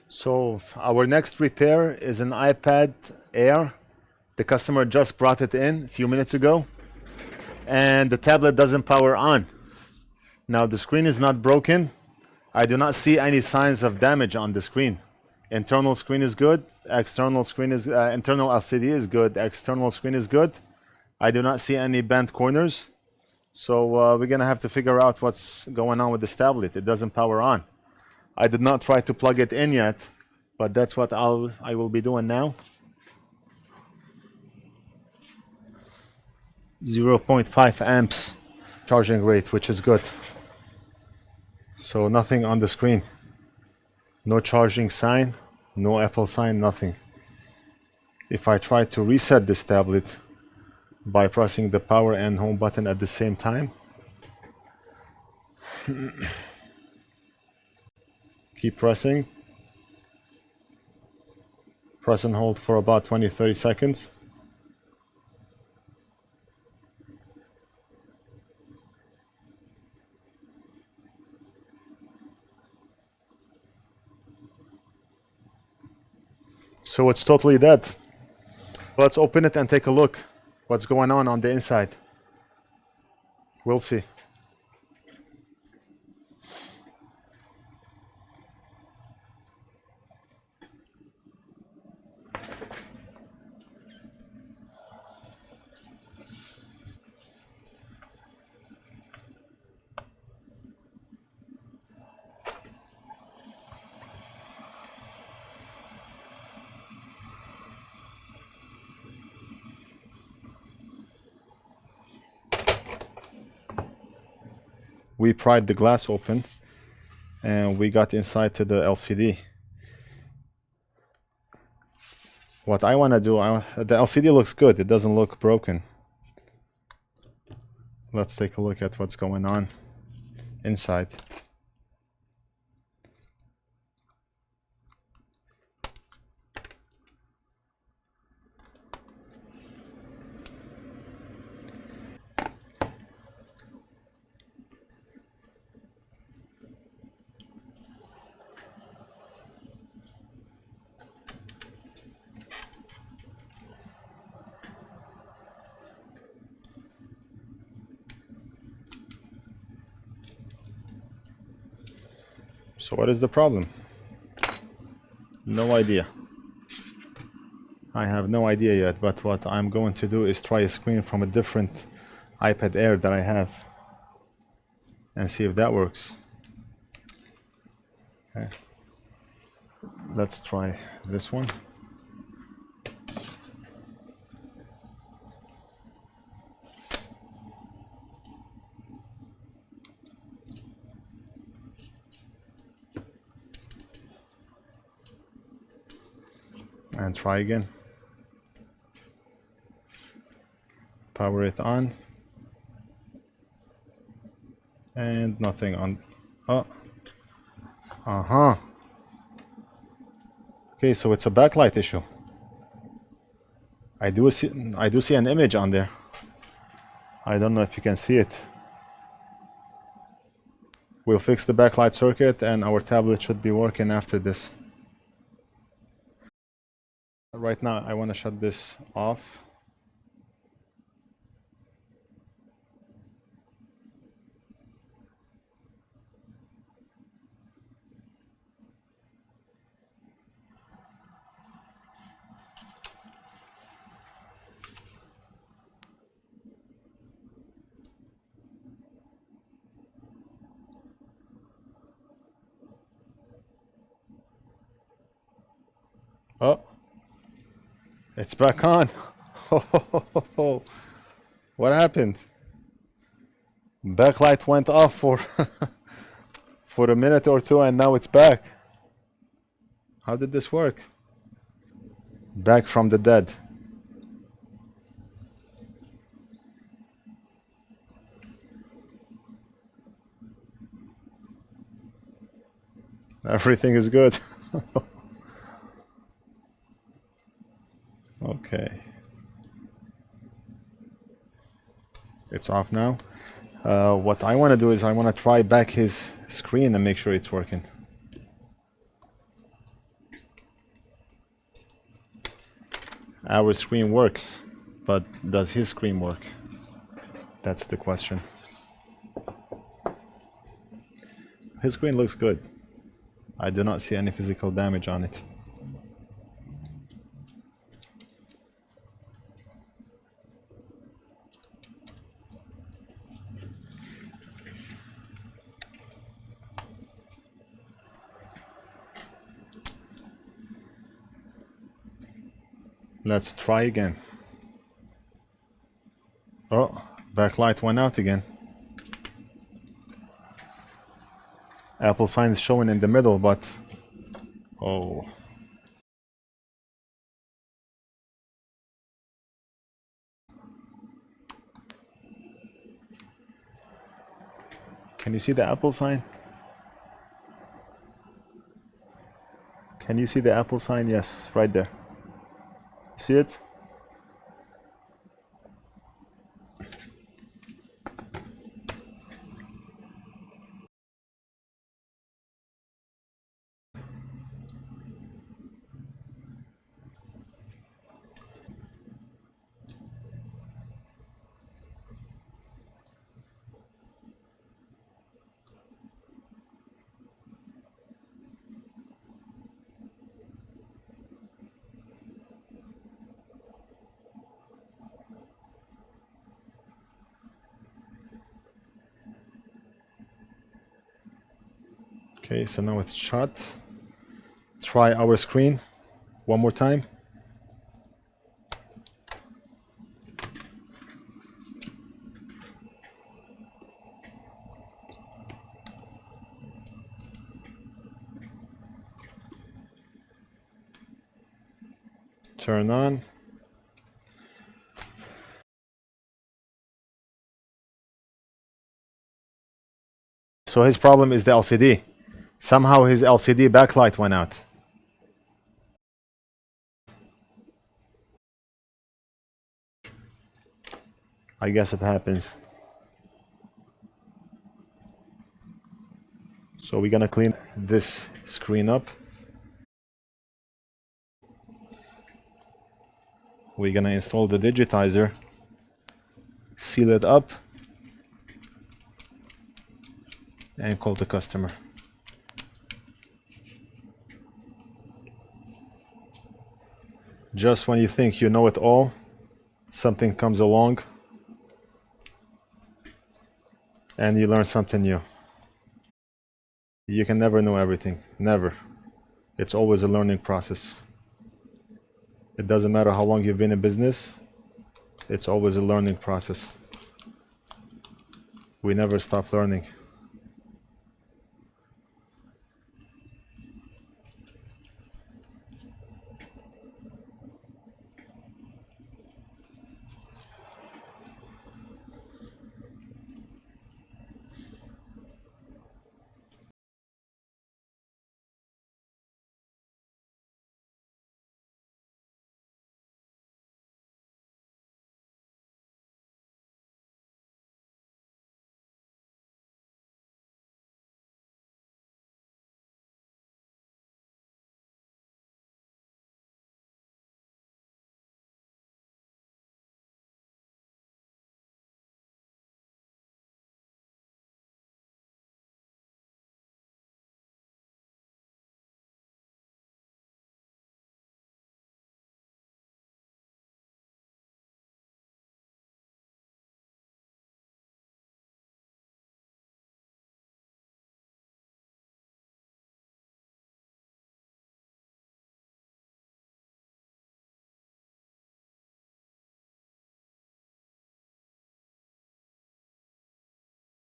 So our next repair is an iPad Air. The customer just brought it in a few minutes ago, and the tablet doesn't power on. Now the screen is not broken. I do not see any signs of damage on the screen. Internal screen is good. External screen is internal LCD is good. External screen is good. I do not see any bent corners. So we're gonna have to figure out what's going on with this tablet. It doesn't power on. I did not try to plug it in yet, but that's what I will be doing now. 0.5 amps charging rate, which is good. So nothing on the screen. No charging sign, no Apple sign, nothing. If I try to reset this tablet by pressing the power and home button at the same time, keep pressing. Press and hold for about 20-30 seconds. So it's totally dead. Let's open it and take a look what's going on the inside. We'll see. We pried the glass open and we got inside to the LCD. What I want to do, the LCD looks good. It doesn't look broken. Let's take a look at what's going on inside. So what is the problem? No idea. I have no idea yet, but what I'm going to do is try a screen from a different iPad Air that I have and see if that works. Okay. Let's try this one. And try again. Power it on. And nothing on. Oh. Okay, so it's a backlight issue. I do see an image on there. I don't know if you can see it. We'll fix the backlight circuit and our tablet should be working after this. Right now I want to shut this off. Oh, it's back on. What happened? Backlight went off for for a minute or two and now it's back. How did this work? Back from the dead. Everything is good. Okay. It's off now. What I want to do is I want to try back his screen and make sure it's working. Our screen works, but does his screen work? That's the question. His screen looks good. I do not see any physical damage on it. Let's try again. Oh, backlight went out again. Apple sign is showing in the middle, but oh. Can you see the Apple sign? Can you see the Apple sign? Yes, right there. See it? Okay, so now it's shut. Try our screen one more time. Turn on. So his problem is the LCD. Somehow his LCD backlight went out. I guess it happens. So we're gonna clean this screen up. We're gonna install the digitizer, seal it up, and call the customer. Just when you think you know it all, something comes along and you learn something new. You can never know everything, never. It's always a learning process. It doesn't matter how long you've been in business, it's always a learning process. We never stop learning.